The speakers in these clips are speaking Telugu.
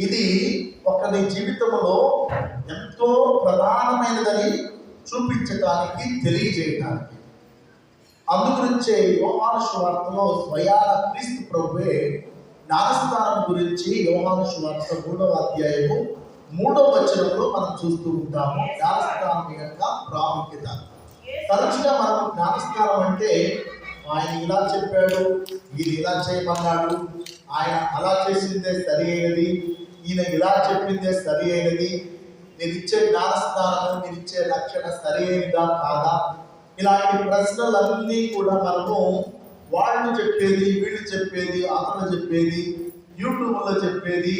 ఇది ఒకరి జీవితంలో ఎంతో ప్రధానమైనదని చూపించడానికి, తెలియజేయడానికి. అందుగురించే యోహాను సువార్తలో స్వయాన క్రీస్తు ప్రభువే జ్ఞానస్నానం గురించి యోహాను సువార్త 3వ అధ్యాయము 3వ వచనంలో మనం చూస్తూ ఉంటాము. జ్ఞానస్నానం యొక్క ప్రాముఖ్యత. తరచుగా మనం జ్ఞానస్నానం అంటే ఆయన ఇలా చెప్పాడు, ఈయన ఇలా చేయమన్నాడు, ఆయన అలా చేసిందే సరి అయినది, ఈయన ఇలా చెప్పిందే సరి అయినది, నేను ఇచ్చే జ్ఞానస్నానం, నేను ఇచ్చే రక్షణ సరి అయినదా కాదా, ఇలాంటి ప్రశ్నలన్నీ కూడా మనము వాళ్ళు చెప్పేది, వీళ్ళు చెప్పేది, అతను చెప్పేది, యూట్యూబ్లో చెప్పేది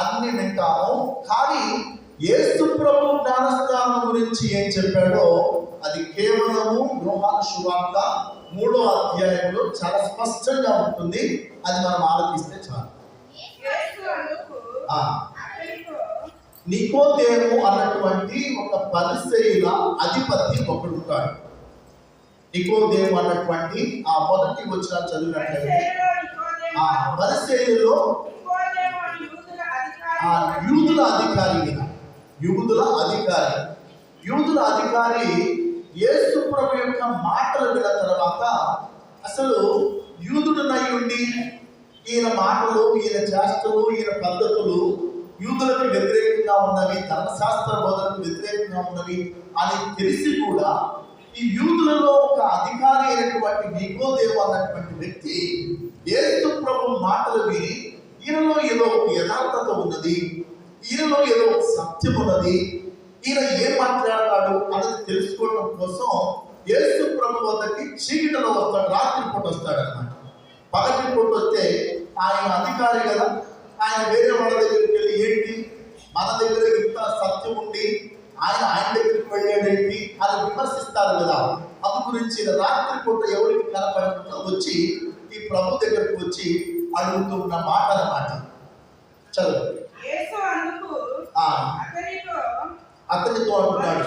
అన్ని వింటాము. కానీ యేసు ప్రభు జ్ఞానస్నానం గురించి ఏం చెప్పాడో అది కేవలము యోహాను సువార్త 3వ అధ్యాయంలో చాలా స్పష్టంగా ఉంటుంది. అది మనం ఆలోచిస్తే చాలు. నికోదేము అన్నటువంటి ఒక పరిసయ్యుల అధిపతి ఒకడు ఉంటాడు. నికోదేము అన్నటువంటి ఆ మొదటి వచనం చదివినట్లయితే ఆ పరిసయ్యులలో యూదుల అధికారి యేసు ప్రభు యొక్క మాటలు విన్న తర్వాత అసలు యూదుడునై ఉండి ఈయన మాటలు, ఈయన చేష్టలు, ఈయన పద్ధతులు యూదులకు వ్యతిరేకంగా ఉన్నవి, ధర్మశాస్త్ర బోధనకు వ్యతిరేకంగా ఉన్నవి అని తెలిసి కూడా ఈ యూదులలో ఒక అధికారి అయినటువంటి నికోదేము అన్నటువంటి వ్యక్తి యేసు ప్రభు మాటలు విని ఈయనలో ఏదో ఒక యథార్థత ఉన్నది, ఈయనలో ఏదో ఒక సత్యం ఉన్నది, ఈయన ఏం మాట్లాడతాడు అనేది తెలుసుకోవడం కోసం యేసు ప్రభు వద్దకి చీకటిలో వస్తాడు, రాత్రి పూట వస్తాడు అన్నమాట. పగటి పూట వస్తే ఆయన అధికారి కదా, ఆయన వేరే వాళ్ళ దగ్గరికి వెళ్ళి ఏంటి మన దగ్గర ఇంత సత్యం ఉండి ఆయన దగ్గరికి వెళ్ళేదేంటి అని విమర్శిస్తారు కదా. అందు గురించి రాత్రి పూట ఎవరికి కనపడకుండా వచ్చి ఈ ప్రభు దగ్గరకు వచ్చి అడుగుతున్న మాట అన్నమాట. చదువు. అతనితో అంటున్నాడు.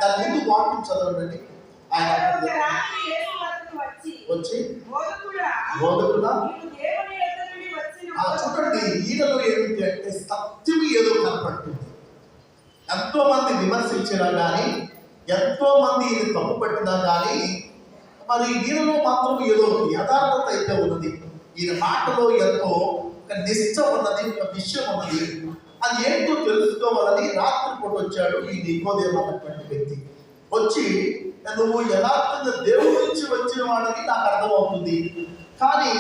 దాని ముందు వాక్యం చదవండి. ఆయన వచ్చి బోధకుడా, చూడండి ఈయనలో ఏమిటి అంటే సత్యం ఏదో కనపడుతుంది. ఎంతో మంది విమర్శించినా కానీ, ఎంతో మంది ఈయన తప్పు పెట్టినా కానీ, మరి ఈయనలో మాత్రం ఏదో యథార్థత అయితే ఉన్నది. ఈయన మాటలో ఎంతో ఒక నిష్ఠ ఉన్నది, ఒక విషయం ఉన్నది. అది ఏంటో తెలుసుకోవాలని రాత్రి పూట వచ్చాడు ఈ నికోదేము అన్నటువంటి వ్యక్తి. వచ్చి నువ్వు యథార్థంగా దేవుడి నుంచి వచ్చిన వాడిని నాకు అర్థమవుతుంది, కానీ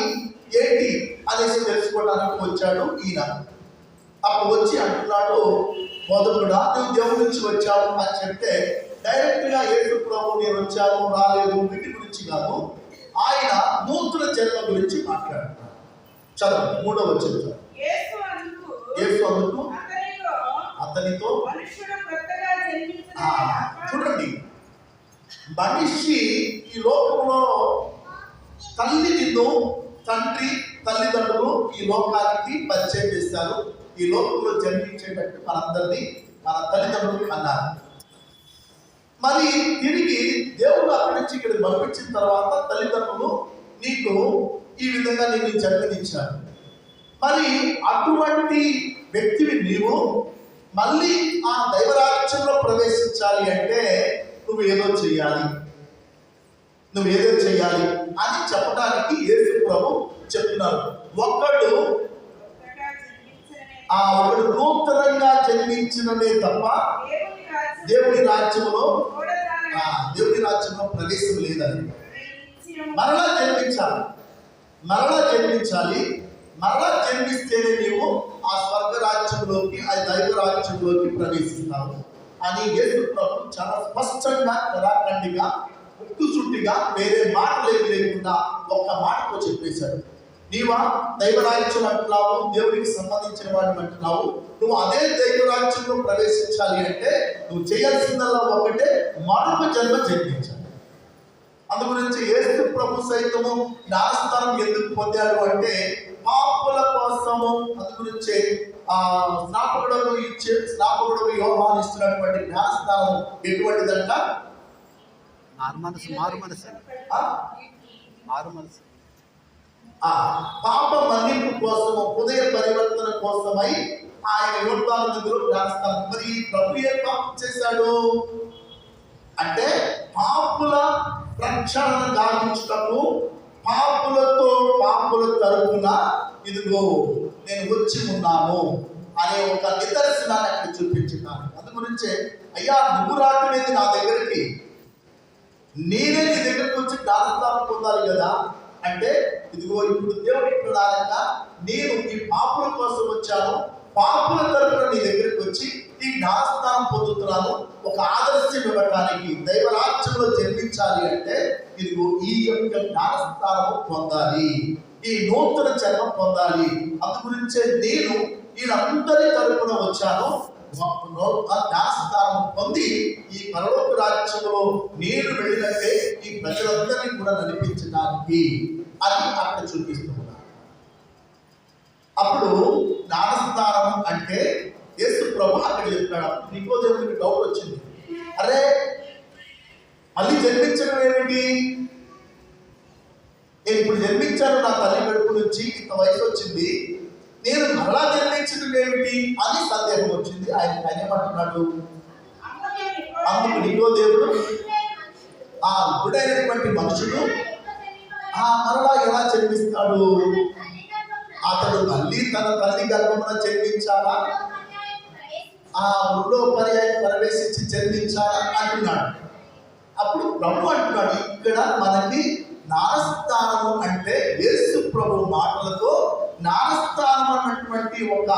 ఏంటి అనేసి తెలుసుకోవడానికి వచ్చాడు ఈయన. అప్పుడు వచ్చి అంటున్నాడు, బోధకుడా నువ్వు దేవుడి నుంచి వచ్చావు అని చెప్తే డైరెక్ట్గా యేసు ప్రభు నేను వచ్చాను రాలేదు వీటి గురించి కాదు, ఆయన నూతన జన్మ గురించి మాట్లాడుతున్నాడు. చదువు 3వ వచనం. యేసు అందుకు అతనితో, చూడండి మనిషి ఈ లోకంలో తల్లి నిన్ను తండ్రి తల్లిదండ్రులు ఈ లోకానికి పరిచయం చేస్తారు. ఈ లోకంలో జన్మించేటట్టు మనందరినీ మన తల్లిదండ్రులు అన్నారు. మరి తిరిగి దేవుడు అక్కడి నుంచి ఇక్కడ పంపించిన తర్వాత తల్లిదండ్రులు నీకు ఈ విధంగా నిన్ను జన్మనిచ్చారు. మరి అటువంటి వ్యక్తివి నీవు మళ్ళీ ఆ దైవరాజ్యంలో ప్రవేశించాలి అంటే నువ్వు ఏదో చేయాలి అని చెప్పడానికి యేసు ప్రభు చెప్తున్నారు. ఒకడు నూతనంగా జన్మించినదే తప్ప దేవుని రాజ్యంలో ప్రవేశం లేదని. మరలా జన్మించాలి. మరలా జన్మిస్తేనే నీవు ఆ స్వర్గ రాజ్యంలోకి, ఆ దైవ రాజ్యంలోకి ప్రవేశిస్తావు అని యేసు ప్రభు చాలా స్పష్టంగా, కరాఖండిగా, ముక్కుసుట్టిగా వేరే మాటలు ఏమి లేకుండా ఒక్క మాటతో చెప్పేశాడు. నీవా దైవరాజ్యం అంటున్నావు, దేవుడికి సంబంధించిన వాడిని అంటున్నావు, నువ్వు అదే దైవరాజ్యంలో ప్రవేశించాలి అంటే నువ్వు చేయాల్సిందల్లా ఒకటే, మరొక జన్మ జన్మించాలి. అందు గురించి యేసు ప్రభు సైతము జ్ఞానస్నానం ఎందుకు పొందాడు అంటే పాపుల కోసము. అందు గురించి స్నాపకుడు యోహాను ఇస్తున్నటువంటి జ్ఞానస్నానం ఎటువంటిదంట? పాప మన్నింపు కోసము, హృదయ పరివర్తన కోసమై ఆయన యోర్దాను నదిలో జ్ఞానస్నానం. మరి ప్రభు ఏం పాపం చేశాడు అంటే పాపుల రక్షణ గావించుటకు పాపుల తరపున ఇదిగో నేను వచ్చి ఉన్నాను అనే ఒక నిదర్శనాన్ని అక్కడ చూపించున్నాను. అందు గురించే అయ్యా నువ్వు రావట్లేదు నా దగ్గరికి, నేనే నీ దగ్గరికి వచ్చి జ్ఞానస్నానం పొందాలి కదా అంటే ఇదిగో ఇప్పుడు దేవుడి ప్రధానంగా నేను ఈ పాపుల కోసం వచ్చాను, పాపుల తరపున నీ దగ్గరికి వచ్చి ఈ జ్ఞానస్నానం పొందుతున్నాను. ఒక ఆదర్శం ఇవ్వటానికి దైవరాజ్యంలో జన్మించాలి అంటే ఇదిగో ఈ యొక్క జ్ఞానస్నానం పొందాలి, ఈ నూతన జన్మ పొందాలి. అందు గురించే నేను వీళ్ళందరి తరపున వచ్చాను, జ్ఞానస్నానం పొంది ఈ పరలోక రాజ్యంలో నేను వెళ్ళినట్టే ఈ ప్రజలందరినీ కూడా నడిపించడానికి అది అక్కడ చూపిస్తున్నారు. అప్పుడు జ్ఞానస్నానం అంటే యేసు ప్రభు అక్కడ చెప్పాడు. నికోదేమునికి డౌట్ వచ్చింది, అరే మళ్ళీ జన్మించడం ఏమిటి, నేను ఇప్పుడు జన్మించాను నా తల్లి కడుపు నుంచి ఇంత వయసు వచ్చింది, నేను మరలా జన్మించడం ఏమిటి అని సందేహం వచ్చింది. ఆయన ఏమంటున్నాడు, అందుకు నికోదేముడు ఆ గుడైనటువంటి మనుషుడు మరలా ఎలా జన్మిస్తాడు, అతడు మళ్ళీ తన తల్లి గర్భమున జన్మించాలా, ఆ వృలో పర్యాయం ప్రవేశించి జన్మించాలా అంటున్నాడు. అప్పుడు ప్రభు అంటున్నాడు, ఇక్కడ మనకి జ్ఞానస్నానము అంటే యేసు ప్రభు మాటలతో జ్ఞానస్నానం అన్నటువంటి ఒక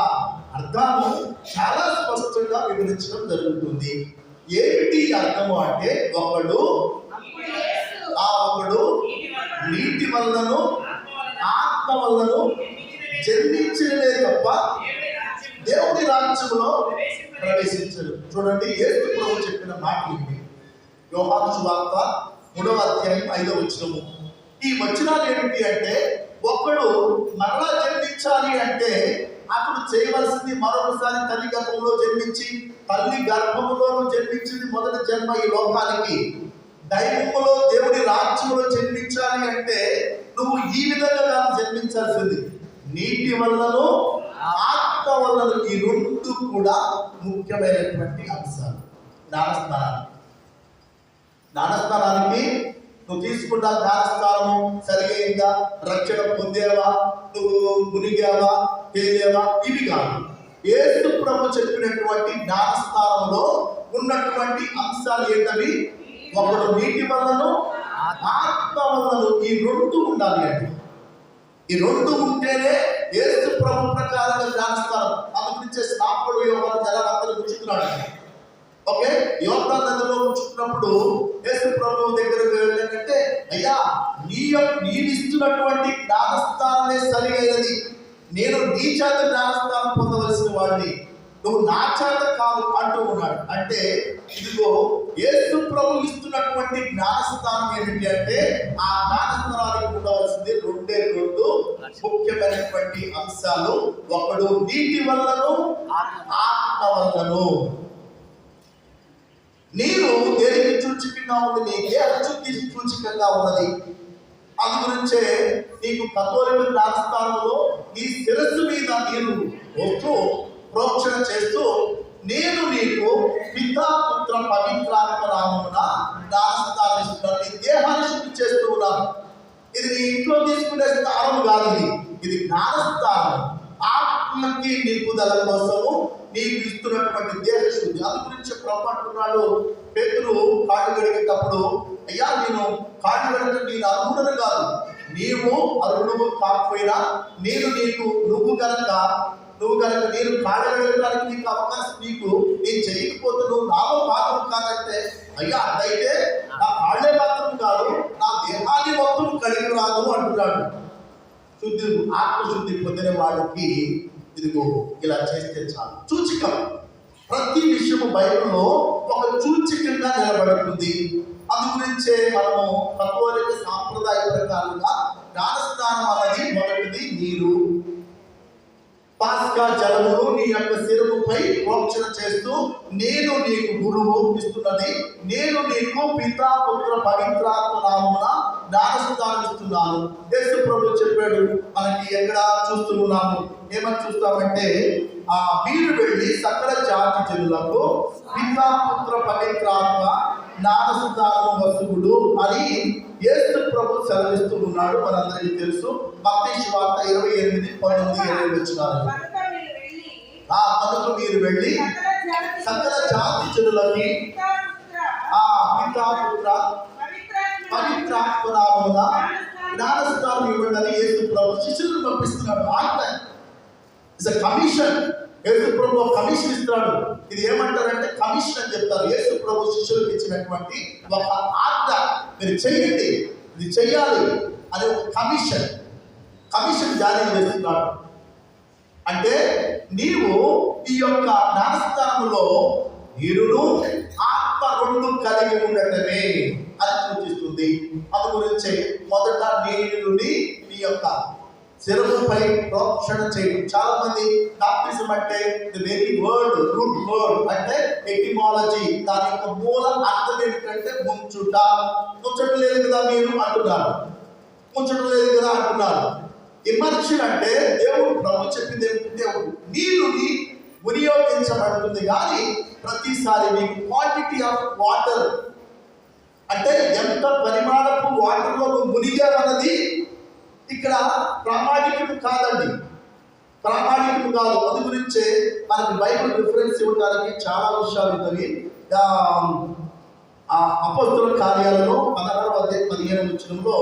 అర్థము చాలా స్పష్టంగా వివరించడం జరుగుతుంది. ఏమిటి అర్థము అంటే ఒకడు నీటి వలనను ఆత్మ వలనను జన్మించలే తప్ప దేవుని రాజ్యంలో ప్రవేశించరు. చూడండి యేసు ప్రభు చెప్పిన మాట ఇది. యోహాను సువార్త 3వ అధ్యాయం 5వ వచనము. ఈ వచనాలు ఏమిటి అంటే ఒకడు మరలా జన్మించాలి అంటే అతడు చేయవలసింది మరొకసారి తల్లి గర్భంలో జన్మించి, తల్లి గర్భములోను జన్మించింది మొదటి జన్మ ఈ లోకానికి, దైవములో దేవుడి రాజ్యంలో జన్మించాలి అంటే నువ్వు ఈ విధంగా కాదు జన్మించాల్సింది, నీటి వలనను ఆత్మ వలన. ఈ రెండు కూడా ముఖ్యమైనటువంటి అంశాలు. జ్ఞానస్నానానికి నువ్వు తీసుకున్న జ్ఞానస్నానము సరిగైందా, రక్షణ పొందేవా, నువ్వు మునిగావా, తేలేవా, ఇవి కాదు. యేసు ప్రభు చెప్పినటువంటి జ్ఞానస్నానంలో ఉన్నటువంటి అంశాలు ఏంటవి, ఒకడు నీటి వలనను ఆత్మ వలనను. ఈ రెండు ఉండాలి అండి. ఈ రెండు ఉంటేనే యేసు ప్రభు ప్రకారంగా జ్ఞానస్నానం. అందుగురించే స్నాపకుడు యోహాను జలాలందరూ గుర్చుతున్నాడు. ఓకే, యోర్దాను నదిలో ఉంచుకున్నప్పుడు యేసు ప్రభు దగ్గరకు వెళ్ళాలంటే అయ్యా నీవిస్తున్నటువంటి జ్ఞానస్నానమే సరిగైనది, నేను నీ చేత జ్ఞానస్నానం పొందవలసిన వాడిని, నువ్వు నా చేత కాదు అంటూ ఉన్నాడు. అంటే ఇదిగో యేసు ప్రభు ఇస్తున్నటువంటి జ్ఞానస్నానం ఏమిటి అంటే ఆ జ్ఞానస్నానానికి ఉండవలసింది రెండు ముఖ్యమైనటువంటి అంశాలు. ఒకడు నీటి వలనను ఆత్మ వలనను. నీరు దేనికి సూచికంగా ఉంది, నీ దేహానికి సూచికంగా ఉన్నది. అందు గురించే నీకు కథోలిక జ్ఞానస్నానంలో నీ శిరస్సు మీద నీరు వస్తూ ప్రోక్షణ చేస్తూ నేను నీకు పితా పుత్ర పవిత్రాత్మ నామమున జ్ఞానస్నానం ఇస్తున్నాను, నీ దేహాన్ని శుద్ధి చేస్తూ ఉన్నాను. ఇది నీ ఇంట్లో తీసుకునే స్థానం కాదు, ఇది జ్ఞానస్నానం. ఆత్మకి నింపుదల కోసము నీకు ఇస్తున్నటువంటి దేహ శుద్ధి. అందు గురించి ప్రభు అంటున్నాడు, పేతురు కాళ్ళు కడిగేటప్పుడు అయ్యా నేను కాళ్ళు కడిగితే నేను అర్హుడను కాదు, నీవు అర్హుడు కాకపోయినా నువ్వు కనుక నేను కాళ్ళు కడగడానికి నీకు అవకాశం నేను చేయకపోతే నువ్వు నాలో పాత్రం కాదంటే అయ్యా అదైతే నా కాళ్ళే పాత్రం కాదు, నా దేహాన్ని మొత్తం కడిగి రాదు అంటున్నాడు. శుద్ధి ఆత్మశుద్ధి పొందిన వాడికి ఇదిగో ఇలా చేస్తే చాలు. సూచికం, ప్రతి విషయము బైబిల్లో ఒక సూచికంగా నిలబడుతుంది. అందు గురించే మనము కథోలిక సాంప్రదాయ ప్రకారంగా జ్ఞానస్నానం అనేది మొదటిది నీరు, పాస్కా జలమును నీ యొక్క శిరముపై ప్రోక్షణ చేస్తూ నేను నీకు గురువు ఇస్తున్నది, నేను నీకు పితా పుత్ర పవిత్రాత్మ నామమున జ్ఞానస్నానం ఇస్తున్నాను. యేసు ప్రభు చెప్పాడు మనకి ఎక్కడ చూస్తున్నాము, ఏమని చూస్తామంటే మీరు వెళ్ళి సకల జాతి జనులకు పితా పుత్ర పవిత్రాత్మ జ్ఞానస్నానం వసుగుడు అని యేసు ప్రభు సెలవిస్తూ ఉన్నాడు. మనందరికీ తెలుసు. మత్తయి సువార్త 28:19-20 కనుక మీరు వెళ్ళి సకల జాతి జనులకి పితా పుత్ర పవిత్రాత్మ నామమున జ్ఞానస్నానం ఇవ్వండి యేసు ప్రభు శిష్యులను పంపిస్తున్నాడు. ఆజ్ఞ it's a commission. Yesu Prabhu commission ఇస్తున్నాడు. ఇది ఏమంటారంటే కమిషన్ అని చెప్తారు. యేసు ప్రభు శిష్యులకు ఇచ్చినటువంటి ఒక ఆజ్ఞ, మీరు చెయ్యండి, ఇది చెయ్యాలి అని ఒక కమిషన్ జారీ చేస్తున్నాడు. అంటే నీవు ఈ యొక్క జ్ఞానస్నానములో నీరును ఆత్మ రెండు కలిగి ఉండటమే అని సూచిస్తుంది. అది గురించి మొదట నీరుని నీ యొక్క శిరముపై ప్రోక్షణ చేయడం. చాలా మంది బాప్టిజం అంటే the very word, root word అంటే ఎటిమాలజీ, దాని యొక్క మూల అర్థం ఏంటంటే ముంచట్లేదు కదా మీరు అంటున్నారు, ముంచట్లేదు కదా అంటున్నారు. ఇమర్షన్ అంటే దేవుడు ప్రభు చెప్పింది ఏమిటంటే నీరుని వినియోగించబడుతుంది, కానీ ప్రతిసారి మీకు క్వాంటిటీ ఆఫ్ వాటర్ అంటే ఎంత పరిమాణపు వాటర్లో మునిగామన్నది ఇక్కడ ప్రామాణికము కాదండి, ప్రామాణికము కాదు. అది గురించే మనకి బైబిల్ రిఫరెన్స్ ఇవ్వడానికి చాలా విషయాలు ఉన్నవి. అపోస్తలుల కార్యాలలో 16-15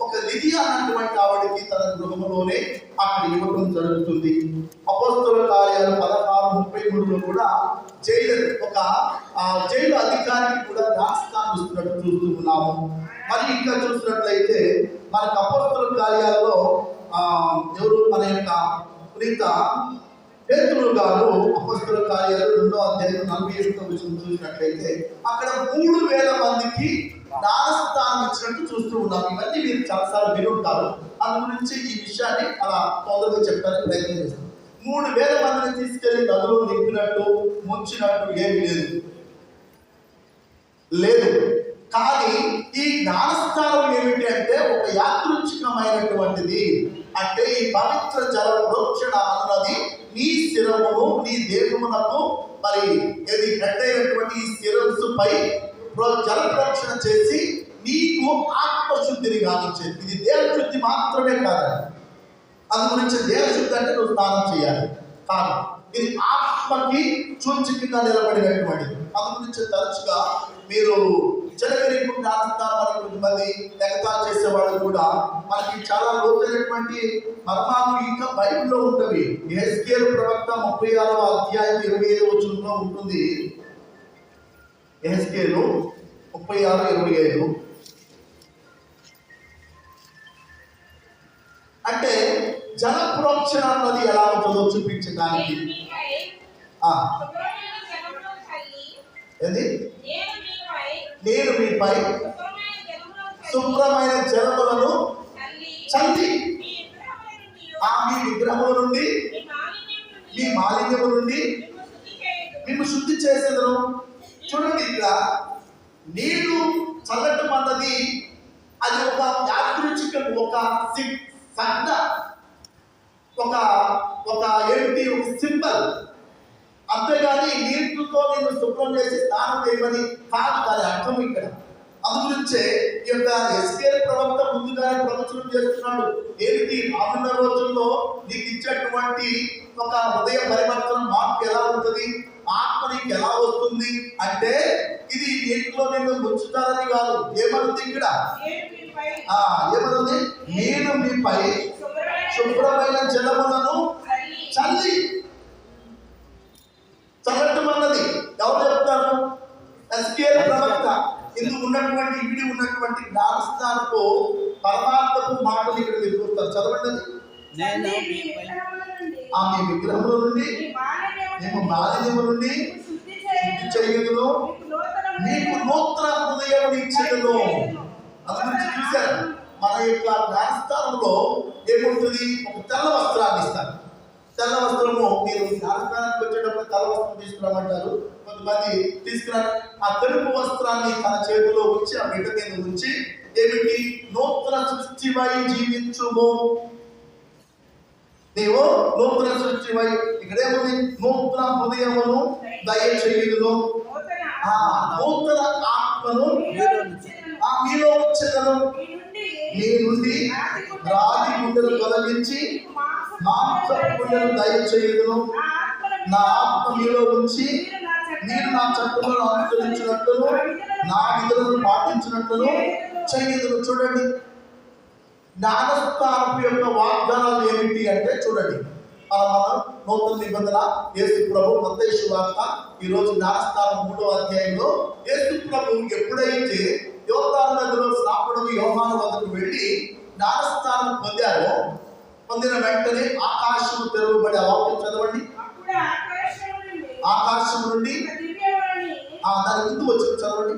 ఒక లిదియా అన్నటువంటి ఆవిడకి తన గృహంలోనే అక్కడ ఇవ్వడం జరుగుతుంది. అపోస్తలుల కార్యాలు 16:33 కూడా జైలు అధికారికి కూడా జ్ఞానస్నానం ఇస్తున్నట్టు చూస్తున్నాము. మరి ఇంకా చూసినట్లయితే మనకు అపోస్తలుల కార్యాలలో ఎవరు మన యొక్క పునీత పేతురు గారు అపోస్తలుల కార్యాలు 2:47 చూసినట్లయితే అక్కడ 3,000 మందికి జ్ఞానస్నానం ఇచ్చినట్టు చూస్తూ ఉన్నాం. ఇవన్నీ మీరు చాలాసార్లు వినుంటారు. అందు గురించి ఈ విషయాన్ని అలా తొందరగా చెప్పడానికి ప్రయత్నం చేస్తాం. 3,000 మందిని తీసుకెళ్లి నదులు నింపినట్టు ముంచినట్టు ఏమీ లేదు. కానీ ఈ జ్ఞానస్నానం ఏమిటి అంటే ఒక యాదృచ్ఛికమైనటువంటిది. అంటే ఈ పవిత్ర జల ప్రోక్షణ అన్నది నీ శిరమును నీ దేహమునకు మరి ఏది గట్టైనటువంటి ఈ శిరస్సుపై జల ప్రోక్షణ చేసి నీకు ఆత్మశుద్ధిని గావించేది. ఇది దేహశుద్ధి మాత్రమే కాదు. అందు గురించి దేహశుద్ధి అంటే నువ్వు స్నానం చేయాలి కాదు, ఇది ఆత్మకి సూచికగా నిలబడినటువంటిది. అందు గురించి తరచుగా మీరు జలగరికి జ్ఞానస్నానం అని కొంతమంది ఎగతాళి చేసేవాళ్ళు కూడా మనకి చాలా లోతైనటువంటి మర్మాలు ఇంకా బైబిల్లో ఉంటవి. యెహెజ్కేలు ప్రవక్త 36:25 ఉంటుంది. యెహెజ్కేలు 36:25 అంటే జల ప్రోక్షణ అన్నది ఎలా ఉంటుందో చూపించడానికి. నేను మీపై శుభ్రమైన జలములను చల్లి మీ విగ్రహముల నుండి మీ మాలిన్యము నుండి మేము శుద్ధి చేసేదను. చూడండి, ఇక్కడ నీరు చల్లటం అన్నది అది ఒక యాదృచ్ఛిక, ఒక ఏంటి ఒక సింబల్. అంతేగాని నీటితో నేను శుభ్రం చేసి స్నానం చేయమని కాదు దాని అర్థం ఇక్కడ. అందు గురించే ఈ యొక్క యెహెజ్కేలు ప్రవక్త ముందుగానే ప్రవచనం చేస్తున్నాడు. ఏమిటి రానున్న రోజుల్లో నీకు ఇచ్చేటువంటి ఒక హృదయ పరివర్తన మార్పు ఎలా ఉంటుంది, ఆత్మ నీకు ఎలా వస్తుంది అంటే ఇది నీటిలో నిన్ను ముంచుతారని కాదు. ఏమనుంది ఇక్కడ, ఏమనుంది, నేను మీపై శుభ్రమైన జలములను చల్లి. చల్లటం అన్నది ఎవరు చెప్తారు? యెహెజ్కేలు ప్రవక్త. ఇందుకు ఉన్నటువంటి ఇవిడి ఉన్నటువంటి జ్ఞానస్నానపు పరమార్థపు మాటలు ఇక్కడ మీరు చూస్తారు. చదవండి. మీ విగ్రహముల నుండి మేము మాలిన్యము నుండి శుద్ధి చేయుదును, మీకు నూతన హృదయం ఇచ్చేదను. అందు గురించి చూశారు మన యొక్క జ్ఞానస్నానంలో ఏముంటుంది, ఒక తెల్ల వస్త్రాన్ని ఇస్తారు. తెల్ల వస్త్రము మీరు జ్ఞానస్నానానికి వచ్చేటప్పుడు తెల్ల వస్త్రం తీసుకురామంటారు. కొంతమంది తీసుకురా ఆ తెలుపు వస్త్రాన్ని తన చేతిలో ఉంచి ఆ బిడ్డ మీద ఉంచి ఏమిటి? నూతన సృష్టివై జీవించుము. నీవు నూతన సృష్టివై, ఇక్కడేముంది? నూతన హృదయమును దయచేయుదును, నూతన ఆత్మను మీలో ఉంచెదను, మీ నుండి రాతి గుండెలు తొలగించి మాంసపు గుండెలు దయచేయుదును, నా ఆత్మ మీలో ఉంచి మీరు నా చట్టములను అనుసరించినట్లును నా విధులను పాటించినట్లును చేయుదును. చూడండి, జ్ఞానస్థానపు యొక్క వాగ్దానాలు ఏమిటి అంటే, చూడండి, మనం నూతన నిబంధన యేసు ప్రభు మత్తయి సువార్త ఈరోజు జ్ఞానస్థానం 3వ అధ్యాయంలో యేసు ప్రభు ఎప్పుడైతే యోర్దాను నదిలో స్నాపకుడు యోహాను వద్దకు వెళ్ళి జ్ఞానస్థానం పొందారో, పొందిన వెంటనే ఆకాశము తెరవబడి, ఆ వాక్యం చదవండి. ఆకాశం నుండి దాని ముందు వచ్చి చదవండి.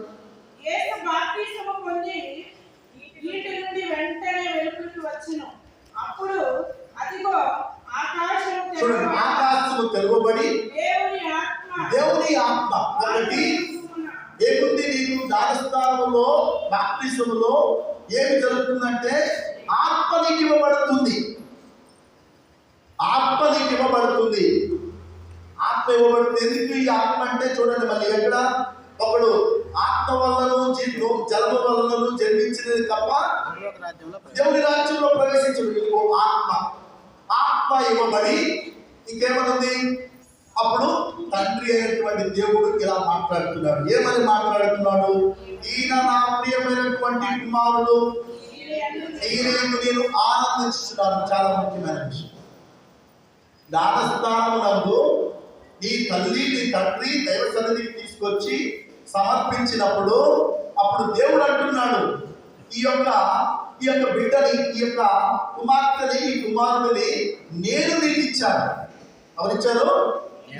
చూడండి, ఆకాశము తెరవబడి దేవుని ఆత్మ ఒకటి ఏముంది? నీకు జ్ఞానస్థానంలో బాప్తిసములో ఏమి జరుగుతుందంటే ఆత్మ నీకు ఇవ్వబడుతుంది. ఆత్మ నీకు ఇవ్వబడుతుంది. ఆత్మ ఇవ్వబడుతుంది. ఎందుకు ఈ ఆత్మ అంటే, చూడండి, మళ్ళీ ఎక్కడ? ఒకడు ఆత్మ వలన జలము వలన జన్మించినది తప్ప దేవుని రాజ్యంలో ప్రవేశించడు. ఆత్మ ఇవ్వబడి ఇంకేమనుంది? అప్పుడు తండ్రి అయినటువంటి దేవుడు ఇలా మాట్లాడుతున్నాడు. ఏమని మాట్లాడుతున్నాడు? ఈయన నా ప్రియమైనటువంటి కుమారుడు, ఈయన నేను ఆనందించుతున్నాను. చాలా ముఖ్యమైన విషయం. జ్ఞానస్థానమునందు నీ తల్లి నీ తండ్రి దైవ సన్నిధికి తీసుకొచ్చి సమర్పించినప్పుడు అప్పుడు దేవుడు అంటున్నాడు, ఈ యొక్క బిడ్డని, ఈ యొక్క కుమార్తెని, ఈ కుమారుడిని నేను నీకు ఇచ్చాను. ఎవరిచ్చారు?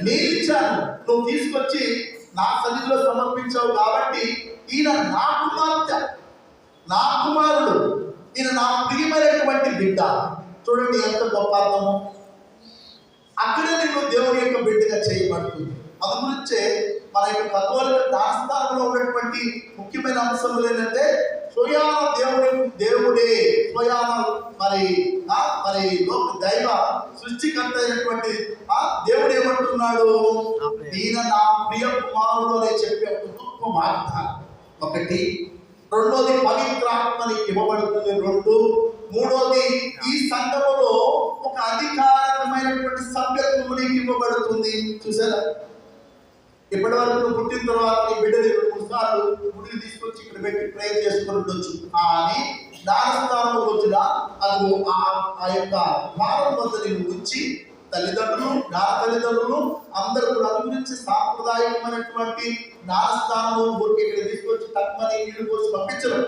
నేను ఇచ్చాను. నువ్వు తీసుకొచ్చి నా సన్నిధిలో సమర్పించావు కాబట్టి ఈయన నా కుమార్తె, నా కుమారుడు, ఈయన నా ప్రియమైనటువంటి బిడ్డ. చూడండి ఎంత గొప్ప అర్థము. అక్కడే నీకు దేవుని యొక్క బిడ్డగా చేయబడుతుంది. అందు గురించే మన యొక్క కథోలిక జ్ఞానస్థానంలో ఉన్నటువంటి ముఖ్యమైన అంశములు ఏంటంటే, స్వయాన దేవుడే స్వయాన మరి లోక దైవ సృష్టికర్త అయినటువంటి దేవుడు ఏమంటున్నాడు? ఈయన నా ప్రియ కుమారుడు అనే చెప్పే గొప్ప వాగ్దానం ఒకటి. రెండోది, పవిత్రాత్మ నీకు ఇవ్వబడుతుంది. 2. మూడోది, ఈ సంఘములో ఒక అధికారమైనటువంటి సభ్యత్వము నీకు ఇవ్వబడుతుంది. చూసారా? ఇప్పటి వరకు నువ్వు పుట్టిన తర్వాత నీ బిడ్డని 2-3 సార్లు గుడికి తీసుకొచ్చి ఇక్కడ పెట్టి ప్రేయర్ చేసుకుని ఉండొచ్చు. కానీ జ్ఞానస్థానంలో వచ్చిన అది ఆ యొక్క భారం వద్ద నేను ఉంచి తల్లిదండ్రులు, నా తల్లిదండ్రులు అందరూ కూడా గురించి సాంప్రదాయకమైనటువంటి జ్ఞానస్థానము ఊరికి ఇక్కడ తీసుకొచ్చి తక్కువని నీళ్ళు పోసి పంపించరు.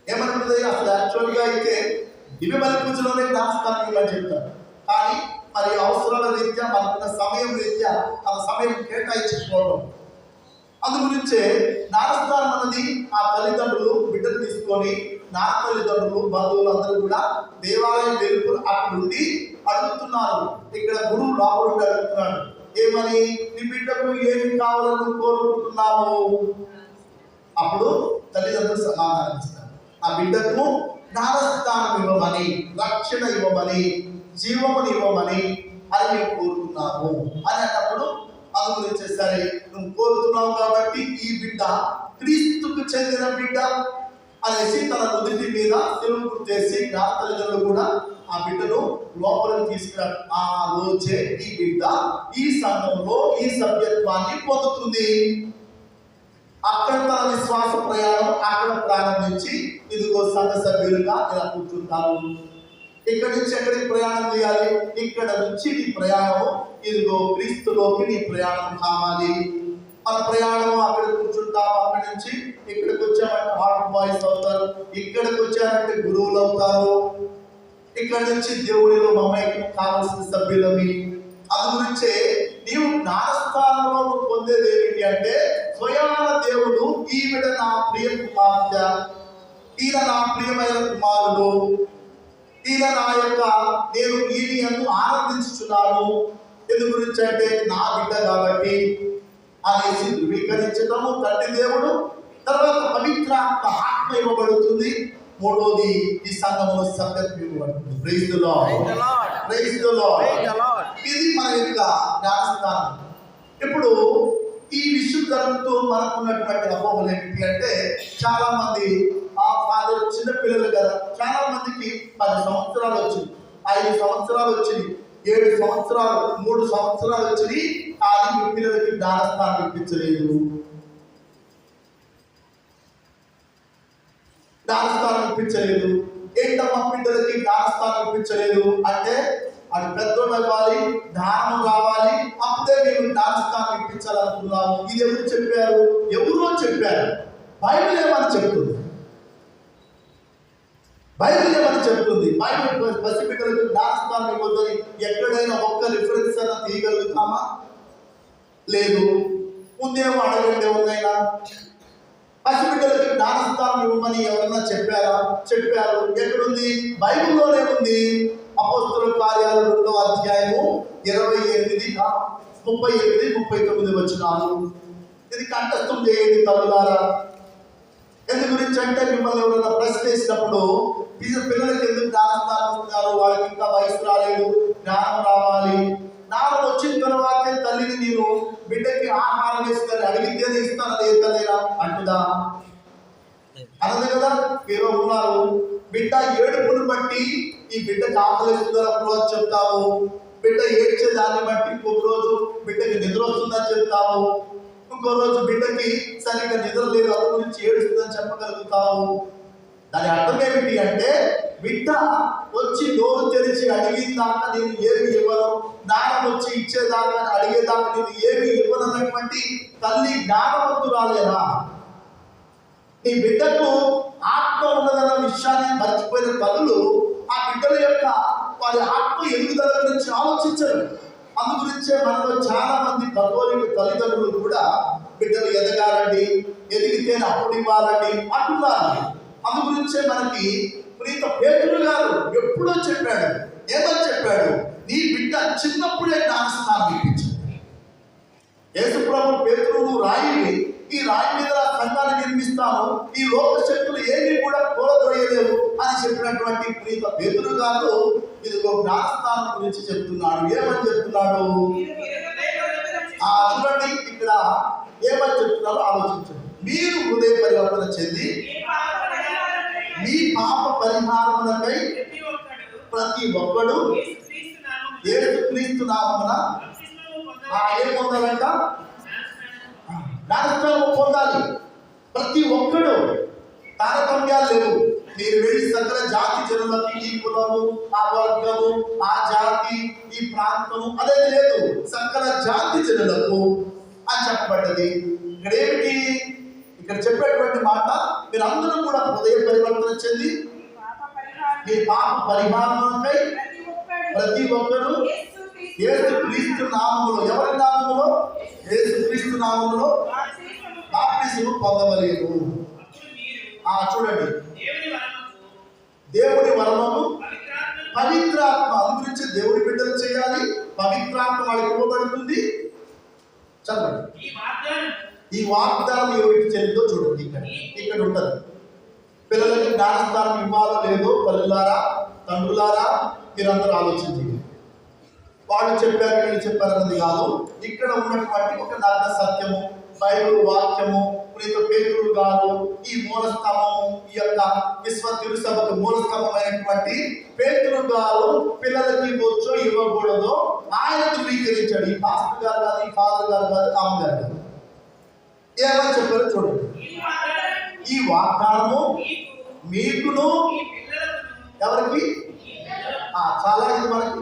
ఏమనుకుంటుంది? అసలు యాక్చువల్గా అయితే దివ్య బలి పూజలోనే జ్ఞానస్థానం ఇవ్వని చెప్తారు. కానీ మరి అవసరాల రీత్యా, మనకున్న సమయం రీత్యా ఆ సమయం కేటాయించుకోవడం. అందు గురించే జ్ఞానస్థానం అనేది ఆ తల్లిదండ్రులు బిడ్డలు తీసుకొని, నా తల్లిదండ్రులు బంధువులు అందరూ కూడా దేవాలయం వెలుపు అక్కడ ఉండి అడుగుతున్నారు. ఇక్కడ గురువు లోపల అడుగుతున్నాడు, ఏమని? నీ బిడ్డకు ఏమి కావాలని కోరుకుంటున్నావు? అప్పుడు తల్లిదండ్రులు సమాధానం ఇస్తారు, ఆ బిడ్డకు జ్ఞానస్థానం ఇవ్వమని, రక్షణ ఇవ్వమని, జీవముని ఇవ్వమని అని మేము కోరుతున్నాము అని అన్నప్పుడు, అందు గురించి సరే నువ్వు కోరుతున్నావు కాబట్టి ఈ బిడ్డ క్రీస్తుకు చెందిన బిడ్డ అనేసి తన నుదుటి మీద తెలుగు గుర్తేసి నా తల్లిదండ్రులు కూడా ఆ బిడ్డను లోపలికి తీసుకురా. ఆ రోజే ఈ బిడ్డ ఈ సంఘంలో ఈ సభ్యత్వాన్ని పొందుతుంది. అక్కడ తన విశ్వాస ప్రయాణం అక్కడ ప్రారంభించి ఇదిగో సంఘ సభ్యులుగా ఇలా కూర్చుంటారు. ఇక్కడ నుంచి ఎక్కడికి ప్రయాణం చేయాలి? ఇక్కడ నుంచి నీ ప్రయాణం ఇదిగో క్రీస్తులోకి నీ ప్రయాణం కావాలి. మన ప్రయాణం అక్కడ కూర్చుంటాం. అక్కడి నుంచి ఇక్కడికి వచ్చామంటే హార్ట్ బాయ్స్ అవుతారు, ఇక్కడికి వచ్చారంటే గురువులు అవుతారు. ఇక్కడ నుంచి దేవుడిలో మమ్మకి కావాల్సిన సభ్యులమి. అందు గురించే నీవు జ్ఞానస్థానంలో పొందేది ఏమిటి అంటే, స్వయాన దేవుడు ఈవిడ నా ప్రియ కుమార్తె, ఈయన నా ప్రియమైన కుమారుడు, ఈయన నా యొక్క నేను ఈయన ఆనందించుచున్నాను. ఎందు గురించి అంటే నా బిడ్డ కాబట్టి అనేసి ధృవీకరించడము తండ్రి దేవుడు తర్వాత పవిత్రాత్మ ఆత్మ ఇవ్వబడుతుంది. మూడోది ఈ సంఘములో సభ్యత్వం ఇవ్వబడుతుంది. Praise the lord, praise the lord. ఇది మన యొక్క జ్ఞానస్థానం. ఇప్పుడు ఈ విషయం జరుగుతూ మనకున్నటువంటి అపోహలు ఏంటి అంటే, చాలా మంది ఆ ఫాదర్ చిన్న పిల్లలు కదా, చాలా మందికి 10 సంవత్సరాలు వచ్చింది, 5 సంవత్సరాలు వచ్చింది, 7 సంవత్సరాలు, 3 సంవత్సరాలు వచ్చింది, అది మీ పిల్లలకి జ్ఞానస్థానం ఇప్పించలేదు, జ్ఞానస్థానం ఇప్పించలేదు. ఏంటమ్మా పిల్లలకి జ్ఞానస్థానం ఇప్పించలేదు అంటే, అది పెద్దోళ్ళు అవ్వాలి, జ్ఞానం రావాలి, అప్పుడే మేము జ్ఞానస్థానం ఇప్పించాలనుకున్నాము. ఇది ఎవరు చెప్పారు? ఎవరో చెప్పారు. బైబిల్ ఏమని చెప్తుంది? బైబిల్ ఏమని చెప్తుంది? బైబిల్ పసిపిల్లలకు జ్ఞానస్థానం ఇవ్వద్దని ఎక్కడైనా ఒక్క రిఫరెన్స్ అయినా తీయగలుగుతామా? లేదు. ముందేమో అడగండి ఎవరైనా. పసిబిడ్డలకి జ్ఞానస్థానం ఇవ్వమని ఎవరన్నా చెప్పారా? చెప్పారు. ఎక్కడుంది? బైబిల్లోనే ఉంది. అపోస్తలుల కార్యాలు 2వ అధ్యాయము 28, 38, 39 వచనాలు. ఇది కంఠస్థం చేయండి తల్లులారా. ఎందు గురించి అంటే, మిమ్మల్ని ఎవరైనా ప్రశ్న వేసినప్పుడు పిల్లలకి ఎందుకు జ్ఞానస్థానం ఇస్తున్నారు? వాళ్ళకి ఇంకా వయసు రాలేదు, జ్ఞానం రావాలి. జ్ఞానం వచ్చిన తర్వాతే తల్లిని నేను బిడ్డకి ఆహారం వేస్తాను అడిగితేనే ఇస్తాను, అది ఏదైనా అంటుదా? అనదు కదా. మీరు ఉన్నారు, బిడ్డ ఏడుపును బట్టి ఈ బిడ్డకి ఆకలిస్తుందని చెప్తావు, బిడ్డ ఏడ్చే దాన్ని బట్టి ఇంకొక రోజు బిడ్డకి నిద్ర వస్తుందని చెప్తావు, ఇంకో రోజు బిడ్డకి సరిగ్గా నిద్ర లేదు అది గురించి ఏడుస్తుందని చెప్పగలుగుతావు. దాని అర్థం ఏమిటి అంటే, బిడ్డ వచ్చి నోరు తెరిచి అడిగేదాకా నేను ఏమి ఇవ్వను, జ్ఞానం వచ్చి ఇచ్చేదాకా అడిగేదాకా నేను ఏమి ఇవ్వనన్నటువంటి తల్లి జ్ఞానవంతురాలేనా? ఈ బిడ్డకు ఆత్మ ఉన్నదన్న విషయాన్ని మర్చిపోయిన తల్లులు ఆ బిడ్డల యొక్క వారి ఆత్మ ఎదుగుదల గురించి ఆలోచించరు. అందు గురించే మనలో చాలా మంది కథోలిక తల్లిదండ్రులు కూడా బిడ్డలు ఎదగాలండి, ఎదిగితేనే అప్పుడు ఇవ్వాలండి అంటున్నారు. అందు గురించే మనకి ప్రీత పేతురు గారు ఎప్పుడో చెప్పాడు. ఏమని చెప్పాడు? నీ బిడ్డ చిన్నప్పుడే జ్ఞానస్థానం ఇప్పించు. యేసుప్రభు పేతురును రాయిని, ఈ రాయి మీద సంఘాన్ని నిర్మిస్తాను, ఈ లోక శక్తులు ఏమీ కూడా కూలద్రోయలేవు అని చెప్పినటువంటి ప్రీత పేతురు గారు ఇదిగో జ్ఞానస్థానం గురించి చెప్తున్నాడు. ఏమని చెప్తున్నాడు? చూడండి ఇక్కడ ఏమని చెప్తున్నారో ఆలోచించండి. మీరు హృదయ పరివర్తన చెంది మీ పాప పరిహారములకై ప్రతి ఒక్కడు యేసుక్రీస్తు నామమున ఏం పొందాలంట? జ్ఞానస్థానం పొందాలి. ప్రతి ఒక్కడు, తారతమ్యాలు లేవు. మీరు వెళ్ళి సకల జాతి జనులకి ఈ కులము, ఆ వర్గము, ఆ జాతి, ఈ ప్రాంతము అనేది లేదు. సకల జాతి జనులకు అని చెప్పబడ్డది. ఇక్కడ ఏమిటి? ఇక్కడ చెప్పేటువంటి మాట, మీరు అందరూ కూడా హృదయ పరివర్తన చెంది మీ పాప పరిహారములకై ప్రతి ఒక్కరు యేసుక్రీస్తు నామములో, ఎవరి నామములో? యేసుక్రీస్తు నామములో బాప్తిసము పొందవలెను. చూడండి, దేవుడి వరమును పవిత్రాత్మ, అందు గురించి దేవుడి బిడ్డలు చేయాలి. పవిత్రాత్మ వాళ్ళకి ఇవ్వబడుతుంది. చదవండి. ఈ వాగ్దానం ఎవరికి చెల్లిందో చూడండి. ఇక్కడ ఉంటుంది. పిల్లలకి జ్ఞానస్థానం ఇవ్వాలో లేదో తల్లులారా, తండ్రులారా మీరందరూ ఆలోచించండి. వాళ్ళు చెప్పారు, వీళ్ళు చెప్పారు అన్నది కాదు. ఇక్కడ ఉన్నటువంటి ఒక నగ్న సత్యము, బైబిల్ వాక్యము, ప్రీత పేతురు గారు ఈ మూలస్తంభము, ఈ యొక్క విశ్వ తిరుసభకు మూలస్తంభమైనటువంటి పేతురు గారు పిల్లలకి వచ్చో ఇవ్వకూడదో ఆయన ధృవీకరించాడు. ఈ పాస్టర్ గారు కాదు, ఈ ఫాదర్ గారు కాదు, అమ్మ గారు కాదు. ఏమని చెప్పారు చూడండి. ఈ వాగ్దానము మీకును, ఎవరికి? చాలా ఇది మనకి.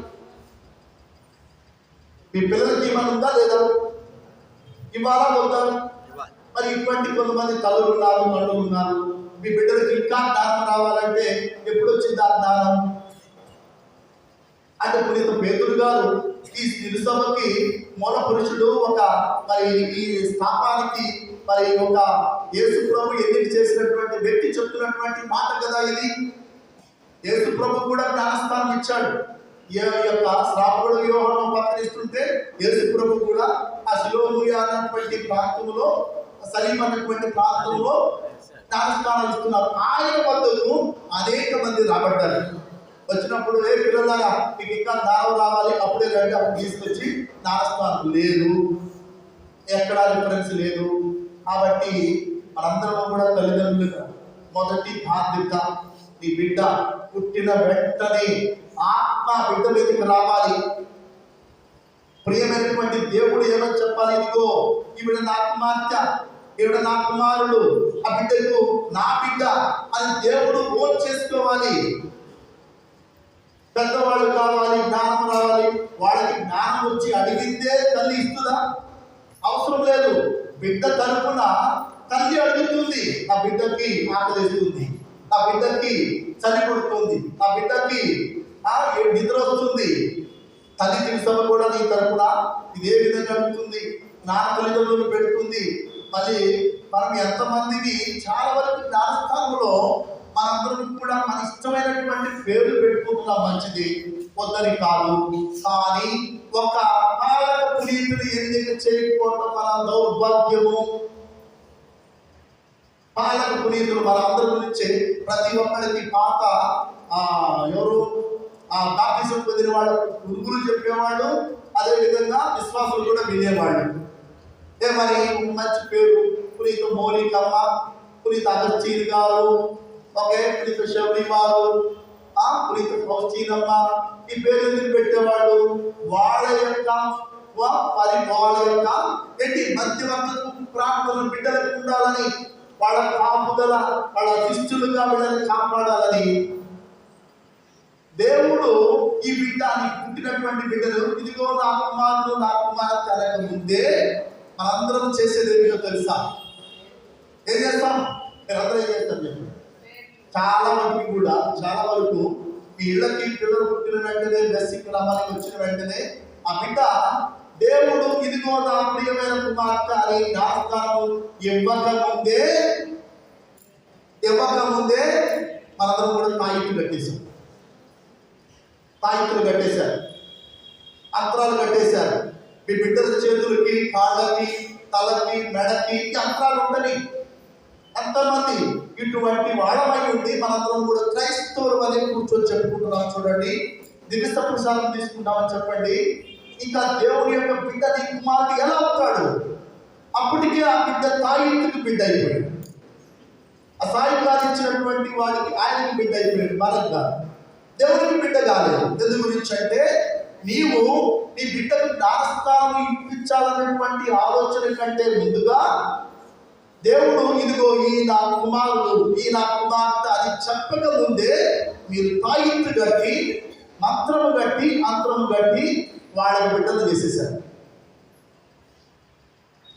మీ పిల్లలకి ఇవ్వని ఉందా లేదా? ఇవ్వాలా వద్దా? మరి ఇటువంటి కొంతమంది తల్లులు ఉన్నారు, తండ్రులు ఉన్నారు. మీ బిడ్డలకి ఇంకా జ్ఞానం రావాలంటే ఎప్పుడు వచ్చింది ఆ జ్ఞానం అంటే, పునీత పేతురు గారు ఈ తిరుసభకి మూల పురుషుడు. ఒక మరి ఈ స్థాపానికి మరి ఒక యేసు ప్రభు ఎన్నిక చేసినటువంటి వ్యక్తి చెప్తున్నటువంటి మాట కదా ఇది. యేసు ప్రభు కూడా జ్ఞానస్థానం ఇచ్చాడు. ఈ యొక్క శ్రాపకుడు యోహాను పక్కనిస్తుంటే యేసు ప్రభు కూడా ఆ శిలోహు అన్నటువంటి ప్రాంతంలో సలీం అన్నటువంటి ప్రాంతంలో జ్ఞానస్నానాలు ఇస్తున్నారు. ఆయన వద్దకు అనేక మంది రాబడ్డారు. వచ్చినప్పుడు ఏ పిల్లలారా మీకు ఇంకా జ్ఞానం రావాలి, అప్పుడే రండి, అప్పుడు తీసుకొచ్చి జ్ఞానస్నానం లేదు, ఎక్కడా రిఫరెన్స్ లేదు. కాబట్టి మనందరం కూడా తల్లిదండ్రులుగా మొదటి బాధ్యత, నీ బిడ్డ పుట్టిన వెంటనే ఆత్మ బిడ్డ మీదకి రావాలి. ప్రియమైనటువంటి దేవుడు ఏమని చెప్పాలి, ఇదిగో ఈవిడ నా కుమార్తె, ఈవిడ నా కుమారుడు, ఆ బిడ్డకు నా బిడ్డ అని దేవుడు ఓన్ చేసుకోవాలి. పెద్దవాళ్ళు కావాలి, జ్ఞానం రావాలి. వాళ్ళకి జ్ఞానం వచ్చి అడిగిందే తల్లి ఇస్తుందా? అవసరం లేదు. బిడ్డ తరపున తల్లి అడుగుతుంది. ఆ బిడ్డకి ఆకలిస్తుంది, ఆ బిడ్డకి చలి కొడుతుంది, ఆ బిడ్డకి నిద్ర వస్తుంది. తల్లి తెలుసవ కూడా నీ తరపున ఇదే విధంగా అడుగుతుంది. జ్ఞాన తల్లిదండ్రులు పెడుతుంది. మళ్ళీ మనం ఎంతమందిని చాలా వరకు జ్ఞానస్థానంలో మనందరం కూడా మన ఇష్టమైనటువంటి పేర్లు పెట్టుకుంటున్నాం, మంచిది, వద్దని కాదు. కానీ ఒక పాలక పునీతుడు ఎన్నిక చేయకపోవడం మన దౌర్భాగ్యము. పాలక పునీతులు మనందరి గురించి ప్రతి ఒక్కరికి పాత ఎవరు బాప్తిజం పొందిన వాళ్ళు గురువులు చెప్పేవాళ్ళు, అదేవిధంగా విశ్వాసులు కూడా వినేవాళ్ళు. మరి మంచి పేరు పునీత మౌలికమ్మ, పునీత అగస్టీన్ గారు, ఓకే, పునీత శబరి వారు, పునీత ఫౌస్టీనమ్మ, ఈ పేరు ఎందుకు పెట్టేవాళ్ళు? వాళ్ళ యొక్క ఏంటి మధ్యవర్తకు ప్రార్థనలు బిడ్డలకు ఉండాలని, వాళ్ళ కాపుదల, వాళ్ళ శిష్యులుగా బిడ్డలను కాపాడాలని దేవుడు ఈ బిడ్డ పుట్టినటువంటి బిడ్డలు ఇదిగో నా కుమారుడు నా కుమార్తె అనక ముందే మనందరం చేసేది ఏమిటో తెలుసా? ఏం చేస్తాం? మీరందరూ ఏం చేస్తాం చెప్పండి. చాలా వరకు మీ ఇళ్ళకి పిల్లలు పుట్టిన వెంటనే బెస్సిక్ రమ్మని వచ్చిన వెంటనే ఆ బిడ్డ దేవుడు ఇదిగో నా ప్రియమైన కుమార్తె అని జ్ఞాపకాలు ఇవ్వకముందే మనందరం కూడా తాయితులు కట్టేశారు, అంతరాలు కట్టేశారు. మీ బిడ్డల చేతులకి, కాళ్ళకి, తలకి, మెడకి అంతరాలు ఉండని ఎంతమంది ఇటువంటి వాళ్ళమై ఉండి మనందరం కూడా క్రైస్తవులు అని కూర్చొని చెప్పుకుంటున్నాం. చూడండి, దివ్య ప్రసాదం తీసుకుంటామని చెప్పండి. ఇంకా దేవుని యొక్క బిడ్డ నీ కుమారుడు ఎలా అవుతాడు? అప్పటికే ఆ బిడ్డ తాయితుకి బిడ్డ అయిపోయాడు. ఆ సాయికాలు ఇచ్చినటువంటి వాడికి ఆయనకి బిడ్డ అయిపోయాడు, మనకు కాదు, దేవునికి బిడ్డ కాలేదు. ఎందు గురించి అంటే నీవు నీ బిడ్డకు జ్ఞానస్థానం ఇప్పించాలన్నటువంటి ఆలోచన కంటే ముందుగా దేవుడు ఇదిగో ఈ నా కుమారుడు, ఈ నా కుమార్తె అని చెప్పక ముందే మీరు తాయిత్తు కట్టి, మంత్రము కట్టి, అంతరము కట్టి వాళ్ళ బిడ్డలు వేసేశారు.